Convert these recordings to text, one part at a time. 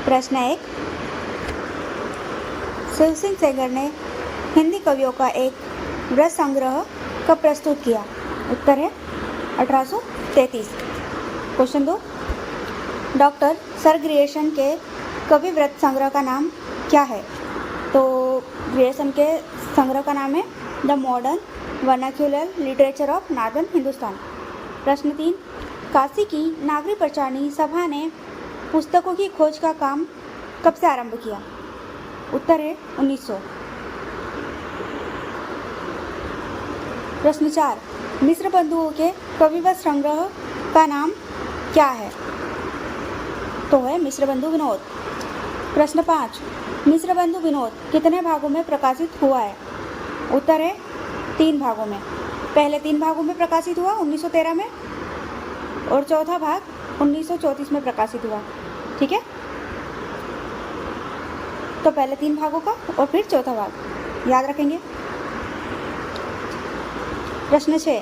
प्रश्न 1, शिव सिंह सेंगर ने हिंदी कवियों का एक व्रत संग्रह कब प्रस्तुत किया? उत्तर है 1833। क्वेश्चन 2, डॉक्टर सर ग्रियर्सन के कवि व्रत संग्रह का नाम क्या है? तो ग्रियर्सन के संग्रह का नाम है the modern vernacular literature of northern Hindustan. प्रश्न 3, काशी की नागरिक प्रचारणी सभा ने पुस्तकों की खोज का काम कब से आरंभ किया? उत्तर है 1900। प्रश्न 4, मिश्र बंधुओं के कविवत संग्रह का नाम क्या है? तो है मिश्र बंधु विनोद। प्रश्न 5, मिश्र बंधु विनोद कितने भागों में प्रकाशित हुआ है? उत्तर है 3 भागों में। पहले 3 भागों में प्रकाशित हुआ 1913 में और चौथा भाग 1934 में प्रकाशित हुआ। ठीक है, तो पहले 3 भागों का और फिर चौथा भाग याद रखेंगे। प्रश्न 6,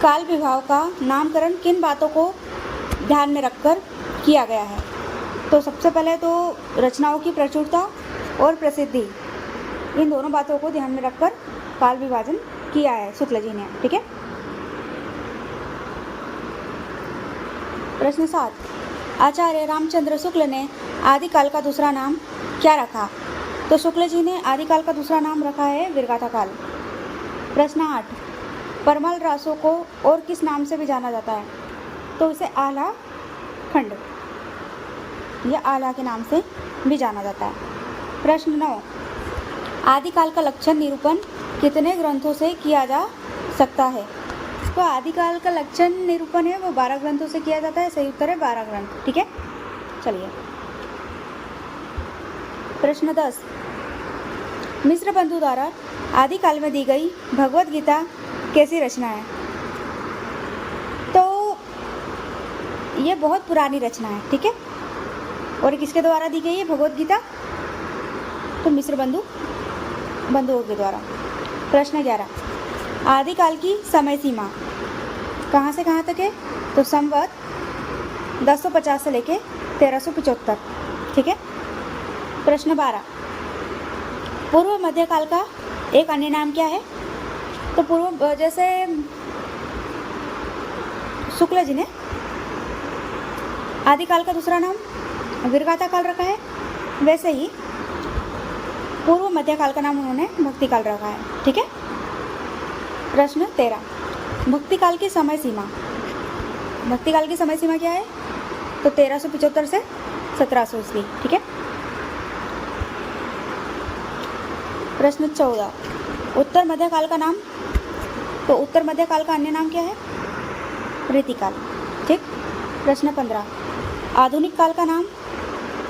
काल विभाव का नामकरण किन बातों को ध्यान में रखकर किया गया है? तो सबसे पहले तो रचनाओं की प्रचुरता और प्रसिद्धि, इन दोनों बातों को ध्यान में रखकर काल विभाजन किया है शुक्ल जी ने। ठीक है। प्रश्न 7, आचार्य रामचंद्र शुक्ल ने आदिकाल का दूसरा नाम क्या रखा? तो शुक्ल जी ने आदिकाल का दूसरा नाम रखा है विरगाथा काल। प्रश्न 8, परमाल रासों को और किस नाम से भी जाना जाता है? तो इसे आला खंड या आला के नाम से भी जाना जाता है। प्रश्न 9, आदिकाल का लक्षण निरूपण कितने ग्रंथों से किया जा सकता है? तो आदिकाल का लक्षण निरूपण है वो 12 ग्रंथों से किया जाता है। सही उत्तर है 12 ग्रंथ। ठीक है, चलिए। प्रश्न 10, मिश्र बंधु द्वारा आदिकाल में दी गई भगवत गीता कैसी रचना है? तो ये बहुत पुरानी रचना है। ठीक है, और किसके द्वारा दी गई है भगवत गीता? तो मिश्र बंधुओं के द्वारा। प्रश्न 11, आदिकाल की समय सीमा कहाँ से कहाँ तक है? तो संवत 1050 से लेके 1375। ठीक है। प्रश्न 12, पूर्व मध्यकाल का एक अन्य नाम क्या है? तो पूर्व जैसे शुक्ल जी ने आदिकाल का दूसरा नाम विरगाथा काल रखा है, वैसे ही पूर्व मध्यकाल का नाम उन्होंने भक्तिकाल रखा है। ठीक है। प्रश्न 13, भक्तिकाल की समय सीमा। भक्तिकाल की समय सीमा क्या है? तो 1375 से 1700 ईस्वी। ठीक है। प्रश्न 14, उत्तर मध्यकाल का नाम। तो उत्तर मध्यकाल का अन्य नाम क्या है? रीतिकाल। ठीक। प्रश्न 15, आधुनिक काल का नाम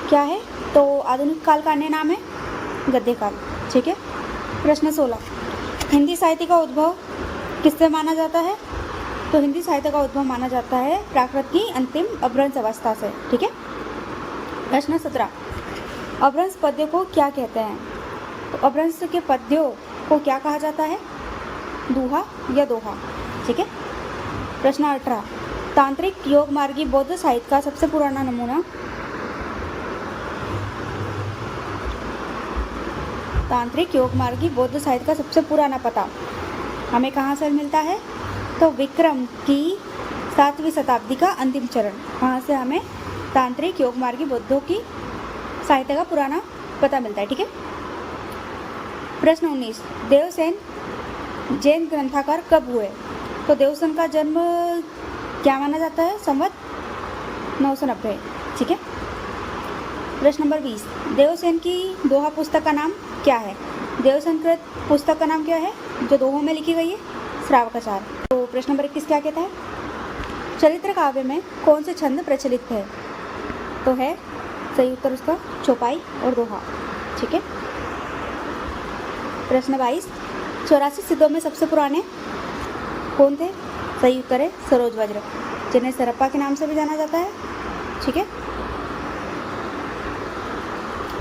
क्या है? तो आधुनिक काल का अन्य नाम है गद्यकाल। ठीक है। प्रश्न 16, हिंदी साहित्य का उद्भव किससे माना जाता है? तो हिंदी साहित्य का उद्भव माना जाता है प्राकृत की अंतिम अपभ्रंश अवस्था से। ठीक है। प्रश्न 17, अपभ्रंश पद्य को क्या कहते हैं? तो अपभ्रंश के पद्यों को क्या कहा जाता है? दूहा या दोहा। ठीक है। प्रश्न 18, तांत्रिक योग मार्गी बौद्ध साहित्य का सबसे पुराना नमूना। तांत्रिक योग मार्गी बौद्ध साहित्य का सबसे पुराना पता हमें कहाँ से मिलता है? तो विक्रम की 7वीं शताब्दी का अंतिम चरण, वहाँ से हमें तांत्रिक योग मार्गी बौद्धों की साहित्य का पुराना पता मिलता है। ठीक है। प्रश्न 19, देवसेन जैन ग्रंथकार कब हुए? तो देवसेन का जन्म क्या माना जाता है? संवत 990। ठीक है। प्रश्न नंबर 20, देवसेन की दोहा पुस्तक का नाम क्या है? देवसेन कृत पुस्तक का नाम क्या है जो दोहों में लिखी गई है? श्रावकाचार। तो प्रश्न नंबर 21 क्या कहता है? चरित्र काव्य में कौन से छंद प्रचलित थे? तो है सही उत्तर उसका चौपाई और दोहा। ठीक है। प्रश्न 22, 84 सिद्धों में सबसे पुराने कौन थे? सही उत्तर है सरोज वज्र, जिन्हें सरप्पा के नाम से भी जाना जाता है। ठीक है।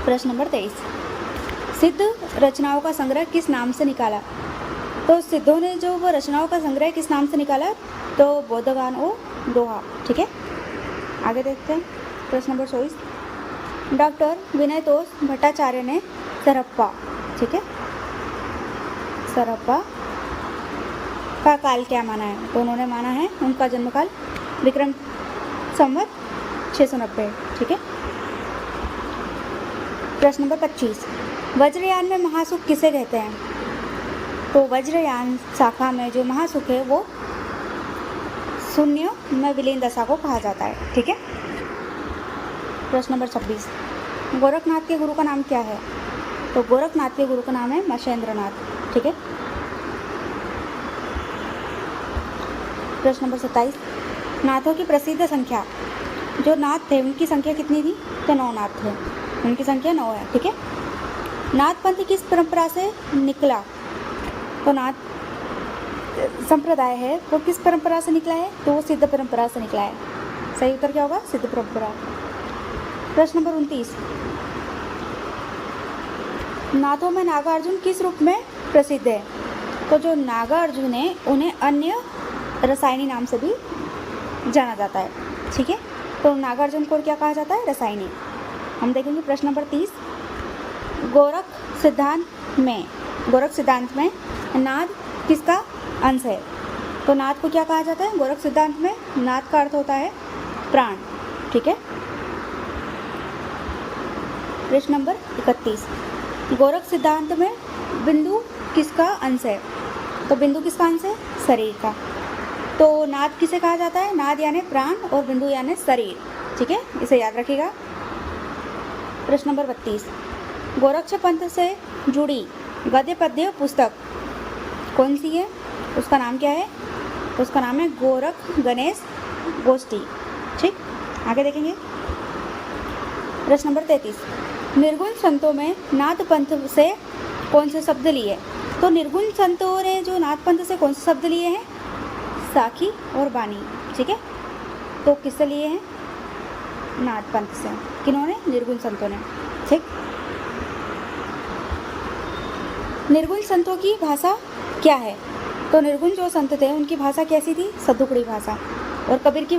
प्रश्न नंबर 23, सिद्ध रचनाओं का संग्रह किस नाम से निकाला? तो सिद्धों ने जो वो रचनाओं का संग्रह किस नाम से निकाला? तो बौद्धगान और दोहा। ठीक है। आगे देखते हैं। प्रश्न नंबर 24, डॉक्टर विनयतोष भट्टाचार्य ने सरप्पा, ठीक है, सरप्पा का काल क्या माना है? तो उन्होंने माना है उनका जन्मकाल विक्रम संवत 690, ठीक है। प्रश्न नंबर 25, वज्रयान में महासुख किसे कहते हैं? तो वज्रयान शाखा में जो महासुख है वो शून्य में विलीन दशा को कहा जाता है, ठीक है। प्रश्न नंबर 26, गोरखनाथ के गुरु का नाम क्या है? तो गोरखनाथ के गुरु का नाम है मशेंद्रनाथ, ठीक है। प्रश्न नंबर 27, नाथों की प्रसिद्ध संख्या, जो नाथ थे उनकी संख्या कितनी थी? तो 9 नाथ थे, उनकी संख्या 9 है, ठीक है। नाथ पंथ किस परंपरा से निकला? तो नाथ संप्रदाय है वो किस परंपरा से निकला है? तो वो सिद्ध परंपरा से निकला है। सही उत्तर क्या होगा? सिद्ध परंपरा। प्रश्न नंबर 29, नाथों में नागार्जुन किस रूप में प्रसिद्ध है? तो जो नागार्जुन है उन्हें अन्य रसायनी नाम से भी जाना जाता है, ठीक है। तो नागार्जुन को क्या कहा जाता है? रसायनी। हम देखेंगे प्रश्न नंबर 30, गोरख सिद्धांत में नाद किसका अंश है? तो नाद को क्या कहा जाता है? गोरख सिद्धांत में नाद का अर्थ होता है प्राण, ठीक है। प्रश्न नंबर 31, गोरख सिद्धांत में बिंदु किसका अंश है? तो बिंदु किसका अंश है? शरीर का। तो नाद किसे कहा जाता है? नाद यानी प्राण और बिंदु यानी शरीर, ठीक है, इसे याद रखिएगा। प्रश्न नंबर 32, गोरक्ष पंथ से जुड़ी गद्य पद्य पुस्तक कौन सी है? उसका नाम क्या है? तो उसका नाम है गोरख गणेश गोष्ठी, ठीक। आगे देखेंगे प्रश्न नंबर 33, निर्गुण संतों में नाथ पंथ से कौन से शब्द लिए? तो निर्गुण संतों ने जो नाथ पंथ से कौन से शब्द लिए हैं? साखी और बानी, ठीक है। तो किससे लिए हैं? नाथ पंथ से। किन्होंने? निर्गुण संतों ने, ठीक। निर्गुण संतों की भाषा क्या है? तो निर्गुण जो संत थे उनकी भाषा कैसी थी? सदुकड़ी भाषा। और कबीर की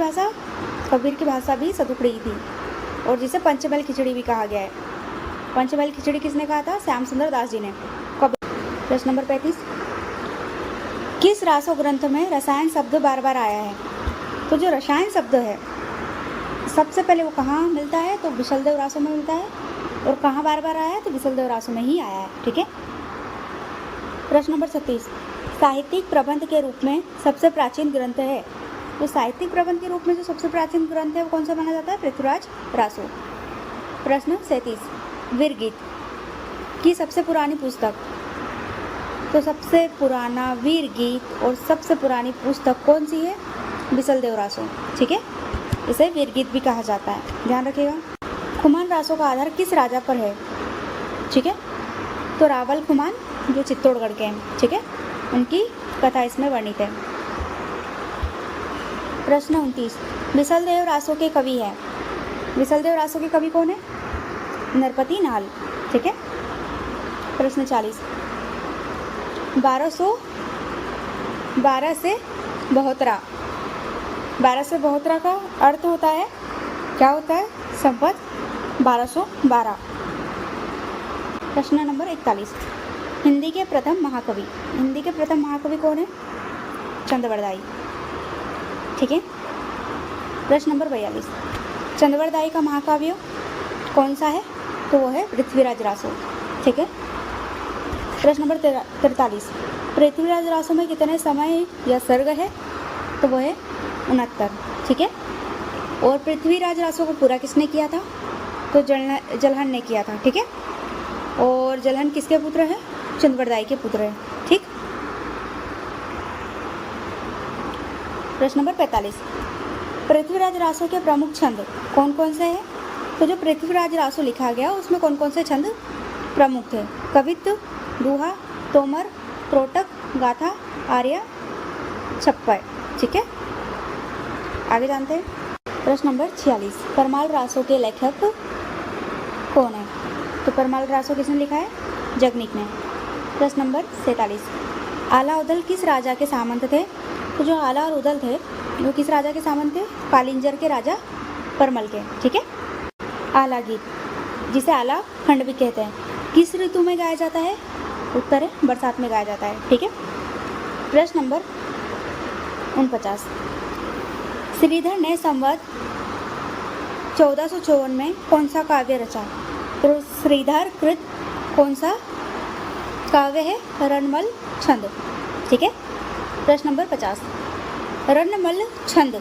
भाषा भी सदुकड़ी थी, और जिसे पंचमहल खिचड़ी भी कहा गया है। पंचमहल खिचड़ी किसने कहा था? श्याम सुंदर दास जी ने। प्रश्न नंबर 35, किस रासो ग्रंथ में रसायन शब्द बार बार आया है? तो जो रसायन शब्द है सबसे पहले वो कहाँ मिलता है? तो विशलदेव रासो में मिलता है। और कहाँ बार बार आया है? तो विशलदेव रासो में ही आया है, ठीक है। प्रश्न नंबर 36, साहित्यिक प्रबंध के रूप में सबसे प्राचीन ग्रंथ है? तो साहित्यिक प्रबंध के रूप में जो सबसे प्राचीन ग्रंथ है वो कौन सा माना जाता है? पृथ्वीराज रासो। प्रश्न 37, वीरगीत की सबसे पुरानी पुस्तक? तो सबसे पुराना वीरगीत और सबसे पुरानी पुस्तक कौन सी है? विशलदेव रासो, ठीक है, इसे वीरगीत भी कहा जाता है, ध्यान रखिएगा। खुमान रासो का आधार किस राजा पर है? ठीक है, तो रावल खुमान जो चित्तौड़गढ़ के हैं, ठीक है, उनकी कथा इसमें वर्णित है। प्रश्न 29, विशलदेव रासो के कवि है? विशलदेव रासो के कवि कौन है? नरपति नाल, ठीक है। प्रश्न 40, 12 से 72 का अर्थ होता है, क्या होता है? संवत 1212। प्रश्न नंबर 41, हिंदी के प्रथम महाकवि कौन है? चंदवरदाई, ठीक है। प्रश्न नंबर 42, चंदवरदाई का महाकाव्य कौन सा है? तो वो है पृथ्वीराज रासो, ठीक है। प्रश्न नंबर 43, पृथ्वीराज रासो में कितने समय या सर्ग है? तो वो है 69, ठीक है। और पृथ्वीराज रासो को पूरा किसने किया था? तो जलहन ने किया था, ठीक है। और जलहन किसके पुत्र हैं? चंदवरदाई के पुत्र हैं, ठीक। प्रश्न नंबर 45, पृथ्वीराज रासो के प्रमुख छंद कौन कौन से हैं? तो जो पृथ्वीराज रासो लिखा गया उसमें कौन कौन से छंद प्रमुख थे? कवित्व, दोहा, तोमर, त्रोटक, गाथा, आर्य, छप्पर, ठीक है। आगे जानते हैं। प्रश्न नंबर 46, परमाल रासो के लेखक कौन है? तो परमाल रासो किसने लिखा है? जगनीक ने। प्रश्न नंबर 47, आला उदल किस राजा के सामंत थे? तो जो आला और उदल थे वो किस राजा के सामंत थे? कालिंजर के राजा परमल के, ठीक है। आला गीत जिसे आला खंड भी कहते हैं, किस ऋतु में गाया जाता है? उत्तर है बरसात में गाया जाता है। ठीक है। प्रश्न नंबर 49, श्रीधर ने संवत 1454 में कौन सा काव्य रचा? तो श्रीधर कृत कौन सा काव्य है? रणमल छंद। ठीक है। प्रश्न नंबर 50, रणमल छंद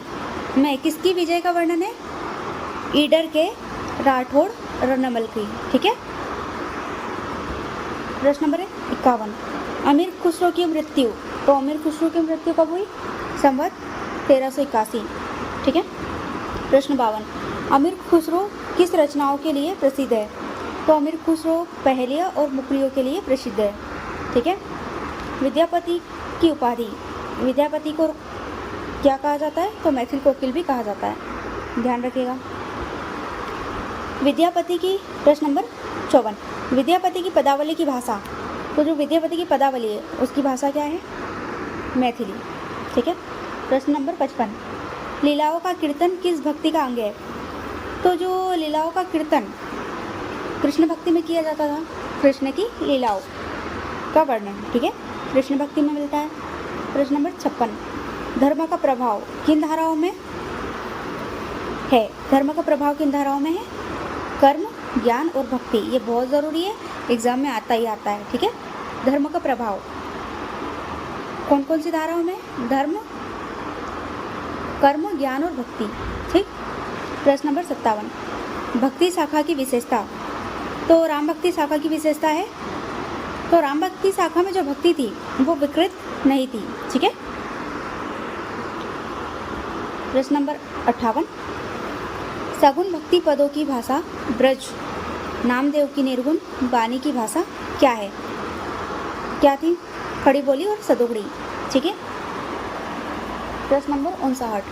में किसकी विजय का वर्णन है? ईडर के राठौड़ रणमल की। ठीक है। प्रश्न नंबर 51, अमीर खुसरो की मृत्यु, तो अमीर खुसरो की मृत्यु कब हुई? संवत 1381। ठीक है। प्रश्न 52, अमीर खुसरो किस रचनाओं के लिए प्रसिद्ध है? तो अमीर खुसरो पहेलियाँ और मुकरियों के लिए प्रसिद्ध है। ठीक है। विद्यापति की उपाधि, विद्यापति को क्या कहा जाता है? तो मैथिल कोकिल भी कहा जाता है, ध्यान रखिएगा। विद्यापति की, प्रश्न नंबर 54, विद्यापति की पदावली की भाषा, तो जो विद्यापति की पदावली है उसकी भाषा क्या है? मैथिली। ठीक है। प्रश्न नंबर 55, लीलाओं का कीर्तन किस भक्ति का अंग है? तो जो लीलाओं का कीर्तन कृष्ण भक्ति में किया जाता था, कृष्ण की लीलाओं का वर्णन। ठीक है, कृष्ण भक्ति में मिलता है। प्रश्न नंबर 56, धर्म का प्रभाव किन धाराओं में है? धर्म का प्रभाव किन धाराओं में है? कर्म, ज्ञान और भक्ति। ये बहुत ज़रूरी है, एग्जाम में आता ही आता है। ठीक है। धर्म का प्रभाव कौन कौन सी धाराओं में? धर्म, कर्म, ज्ञान और भक्ति। ठीक। प्रश्न नंबर 57, भक्ति शाखा की विशेषता, तो राम भक्ति शाखा की विशेषता है, तो राम भक्ति शाखा में जो भक्ति थी वो विकृत नहीं थी। ठीक है। प्रश्न नंबर 58, सगुण भक्ति पदों की भाषा ब्रज, नामदेव की निर्गुण वाणी की भाषा क्या है? क्या थी? खड़ी बोली और सदोगड़ी। ठीक है। प्रश्न नंबर 59,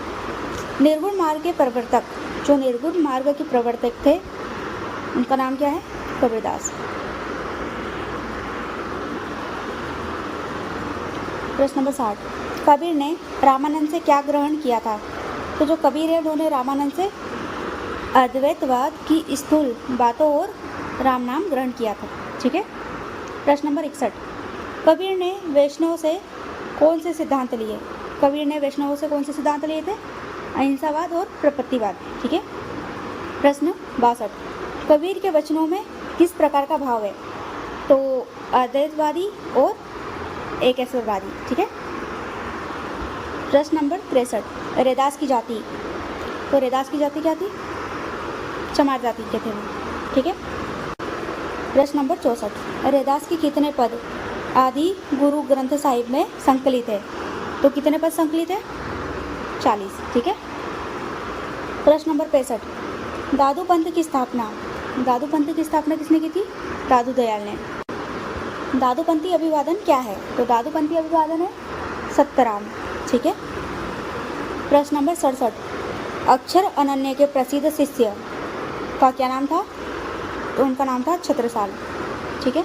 निर्गुण मार्ग के प्रवर्तक, जो निर्गुण मार्ग के प्रवर्तक थे उनका नाम क्या है? कबीरदास। प्रश्न नंबर 60, कबीर ने रामानंद से क्या ग्रहण किया था? तो जो कबीर है उन्होंने रामानंद से अद्वैतवाद की स्थूल बातों और राम नाम ग्रहण किया था। ठीक है। प्रश्न नंबर 61, कबीर ने वैष्णव से कौन से सिद्धांत लिए? कबीर ने वैष्णवों से कौन से सिद्धांत लिए थे? अहिंसावाद और प्रपत्तिवाद। ठीक है। प्रश्न 62, कबीर के वचनों में किस प्रकार का भाव है? तो अद्वैतवादी और एकेश्वरवादी। ठीक है। प्रश्न नंबर 63, रैदास की जाति, तो रैदास की जाति क्या थी? चमार जाति के थे वो। ठीक है। प्रश्न नंबर 64, रैदास के कितने पद आदि गुरु ग्रंथ साहिब में संकलित है? तो कितने पद संकलित है? 40। ठीक है। प्रश्न नंबर 65, दादू पंथ की स्थापना, दादू पंथ की स्थापना किसने की थी? दादू दयाल ने। दादूपंथी अभिवादन क्या है? तो दादूपंथी अभिवादन है सत्तराम। ठीक है। प्रश्न नंबर 67, अक्षर अनन्य के प्रसिद्ध शिष्य का क्या नाम था? तो उनका नाम था छत्रसाल। ठीक है।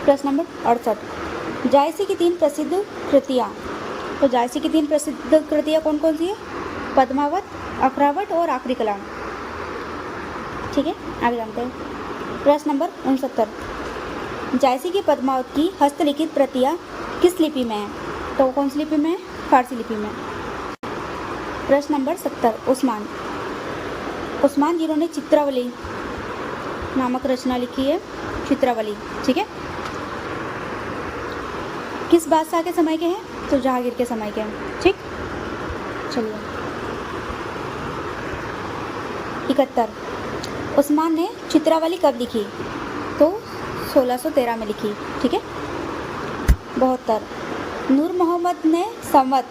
प्रश्न नंबर 68, जायसी की 3 प्रसिद्ध कृतियाँ, तो जायसी की 3 प्रसिद्ध कृतियाँ कौन कौन सी है? पद्मावत, अखरावट और आखिरी कलाम। ठीक है, आगे जानते हैं। प्रश्न नंबर 69, जायसी की पद्मावत की हस्तलिखित प्रतियाँ किस लिपि में है? तो कौन सी लिपि में है? फारसी लिपि में। प्रश्न नंबर 70, उस्मान जिन्होंने चित्रावली नामक रचना लिखी है, चित्रावली। ठीक है। किस बादशाह के समय के हैं? तो जहांगीर के समय के हैं। ठीक। चलिए 71, उस्मान ने चित्रावली कब लिखी? तो 1613 में लिखी। ठीक है। 72, नूर मोहम्मद ने संवत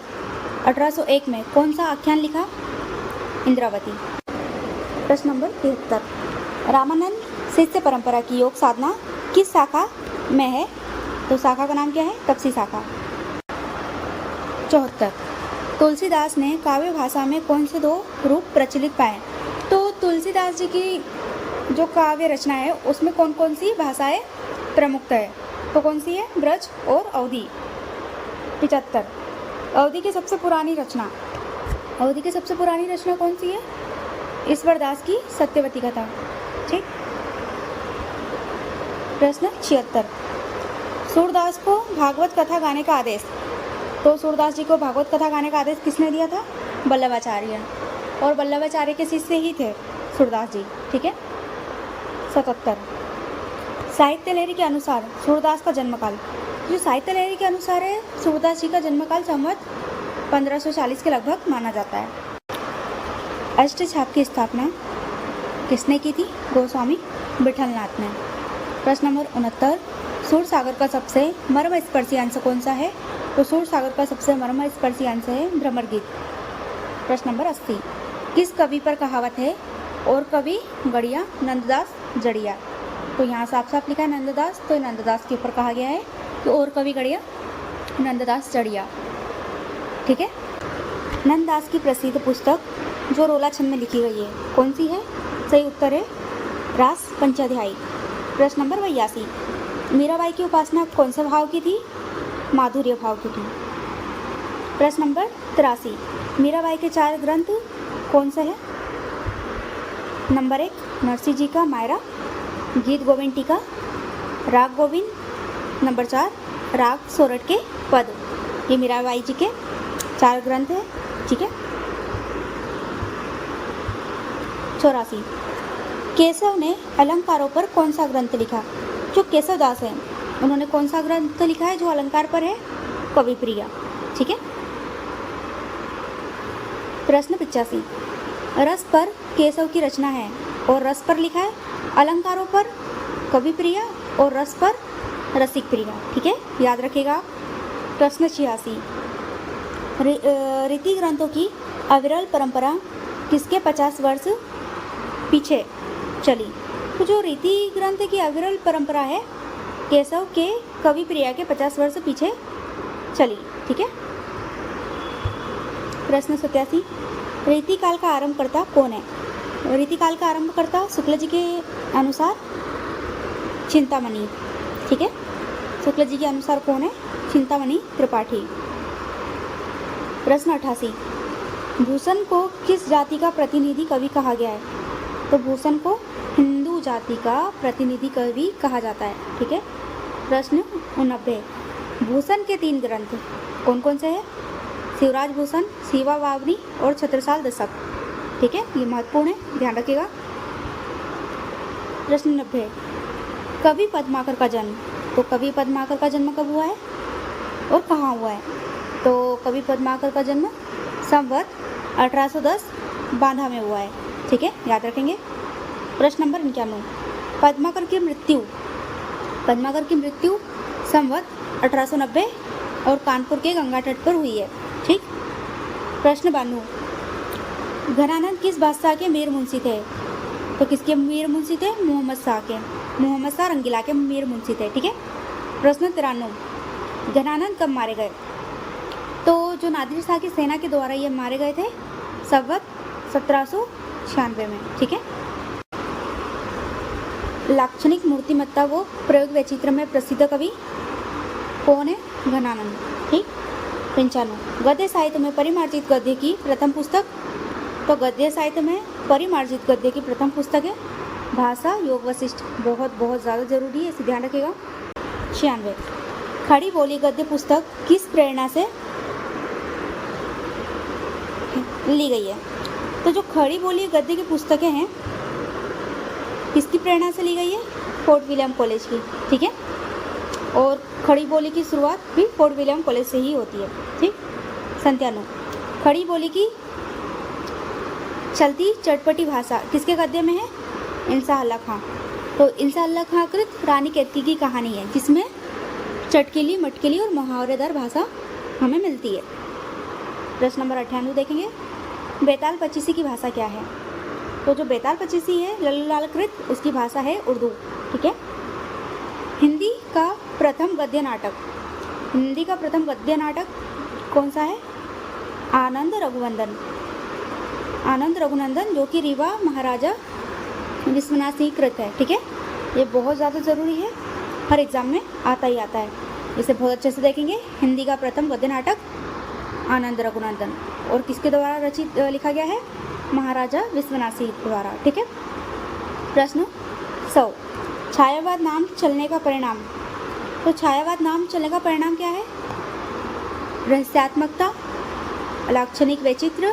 1801 में कौन सा आख्यान लिखा? इंद्रावती। प्रश्न नंबर 73, रामानंद शिष्य परंपरा की योग साधना किस शाखा में है? तो शाखा का नाम क्या है? तपसी शाखा। 74, तुलसीदास ने काव्य भाषा में कौन से 2 रूप प्रचलित पाए? तो तुलसीदास जी की जो काव्य रचना है उसमें कौन कौन सी भाषाएं प्रमुख है? तो कौन सी है? ब्रज और अवधी। 75, अवधी की सबसे पुरानी रचना, अवधी की सबसे पुरानी रचना कौन सी है? ईश्वरदास की सत्यवती कथा। ठीक। प्रश्न 76, सूरदास को भागवत कथा गाने का आदेश, तो सूरदास जी को भागवत कथा गाने का आदेश किसने दिया था? वल्लभाचार्य, और वल्लभाचार्य के शिष्य ही थे सूरदास जी। ठीक है। 77, साहित्य लहरी के अनुसार सूरदास का जन्मकाल, जो साहित्य लहरी के अनुसार है सूरदास जी का जन्मकाल संवत 1540 के लगभग माना जाता है। अष्टछाप की स्थापना किसने की थी? गोस्वामी विठलनाथ ने। प्रश्न नंबर 69, सूर सागर का सबसे मर्मस्पर्शी अंश कौन सा है? तो सूर सागर का सबसे मर्मस्पर्शी अंश है भ्रमर गीत। प्रश्न नंबर 80, किस कवि पर कहावत है और कवि गड़िया नंददास जड़िया? तो यहाँ साफ साफ लिखा है नंददास, तो नंददास के ऊपर कहा गया है कि और कवि गड़िया नंददास जड़िया। ठीक है। नंददास की प्रसिद्ध पुस्तक जो रोला छंद में लिखी गई है कौन सी है? सही उत्तर है रास पंचाध्यायी। प्रश्न नंबर 82, मीराबाई की उपासना कौन से भाव की थी? माधुर्य भाव की थी। प्रश्न नंबर 83, मीराबाई के 4 ग्रंथ कौन से हैं? नंबर 1 नरसिंह जी का मायरा, गीत गोविंद टीका, राग गोविंद। नंबर 4 राग सोरठ के पद। ये मीराबाई जी के 4 ग्रंथ हैं। ठीक है। 84, केशव ने अलंकारों पर कौन सा ग्रंथ लिखा? जो केशव दास है उन्होंने कौन सा ग्रंथ लिखा है जो अलंकार पर है? कविप्रिया। ठीक है। प्रश्न 85, रस पर केशव की रचना है और रस पर लिखा है, अलंकारों पर कविप्रिया और रस पर रसिक प्रिया। ठीक है, याद रखिएगा। प्रश्न 86, रीति ग्रंथों की अविरल परंपरा किसके 50 वर्ष पीछे चली? तो जो रीति ग्रंथ की अविरल परंपरा है केशव के कविप्रिया के 50 वर्ष पीछे चली। ठीक है। प्रश्न 87, रीतिकाल का आरंभकर्ता कौन है? रीतिकाल का आरंभकर्ता शुक्ल जी के अनुसार चिंतामणि। ठीक है। शुक्ल जी के अनुसार कौन है? चिंतामणि त्रिपाठी। प्रश्न 88, भूषण को किस जाति का प्रतिनिधि कवि कहा गया है? तो भूषण को हिंदू जाति का प्रतिनिधि कवि कहा जाता है। ठीक है। प्रश्न 89, भूषण के 3 ग्रंथ कौन कौन से हैं? शिवराज भूषण, शिवा वावनी और छत्रसाल दशक। ठीक है, ये महत्वपूर्ण है, ध्यान रखिएगा। प्रश्न 90, कवि पद्माकर का जन्म, तो कवि पद्माकर का जन्म कब हुआ है और कहाँ हुआ है? तो कवि पद्माकर का जन्म संवत 1810 बांधा में हुआ है। ठीक है, याद रखेंगे। प्रश्न नंबर 91, पद्माकर की मृत्यु संवत 1890 और कानपुर के गंगा तट पर हुई है। ठीक। प्रश्न 92, घनानंद किस बादशाह के मीर मुंशी थे? तो किसके मीर मुंशी थे? मोहम्मद शाह रंगीला के मीर मुंशी थे। ठीक है। प्रश्न 93, घनानंद कब मारे गए? तो जो नादिर शाह की सेना के द्वारा ये मारे गए थे संवत 1796 में। ठीक है। लाक्षणिक मूर्तिमत्ता वो प्रयोग वैचित्र में प्रसिद्ध कवि कौन है? घनानंद। ठीक। 95, गद्य साहित्य में परिमार्जित गद्य की प्रथम पुस्तक, तो गद्य साहित्य में परिमार्जित गद्य की प्रथम पुस्तक है भाषा योग वशिष्ठ। बहुत ज़्यादा जरूरी है, इसे ध्यान रखिएगा। 96, खड़ी बोली गद्य पुस्तक किस प्रेरणा से ली गई है? तो जो खड़ी बोली गद्य की पुस्तकें हैं किसकी प्रेरणा से ली गई है? फोर्ट विलियम कॉलेज की। ठीक है। और खड़ी बोली की शुरुआत भी फोर्ट विलियम कॉलेज से ही होती है। ठीक। 97, खड़ी बोली की चलती चटपटी भाषा किसके गद्य में है? इंसा अल्लाह खां। तो इंसा अल्लाह खां कृत रानी केतकी की कहानी है जिसमें चटकीली मटकीली और मुहावरेदार भाषा हमें मिलती है। प्रश्न नंबर 98 देखेंगे, बेताल पचीसी की भाषा क्या है? तो जो बेताल पचीसी है लल्लूलाल कृत, उसकी भाषा है उर्दू। ठीक है। हिंदी का प्रथम गद्य नाटक कौन सा है? आनंद रघुनंदन, जो कि रीवा महाराजा विश्वनाथ सिंह कृत है। ठीक है, ये बहुत ज़्यादा ज़रूरी है, हर एग्ज़ाम में आता ही आता है, इसे बहुत अच्छे से देखेंगे। हिंदी का प्रथम गद्य नाटक आनंद रघुनंदन, और किसके द्वारा रचित लिखा गया है? महाराजा विश्वनाथ सिंह द्वारा। ठीक है। प्रश्न 100, छायावाद नाम चलने का परिणाम। तो छायावाद नाम चलने का परिणाम क्या है? रहस्यात्मकता, लाक्षणिक वैचित्र,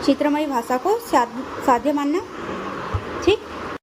चित्रमयी भाषा को साध्य मानना।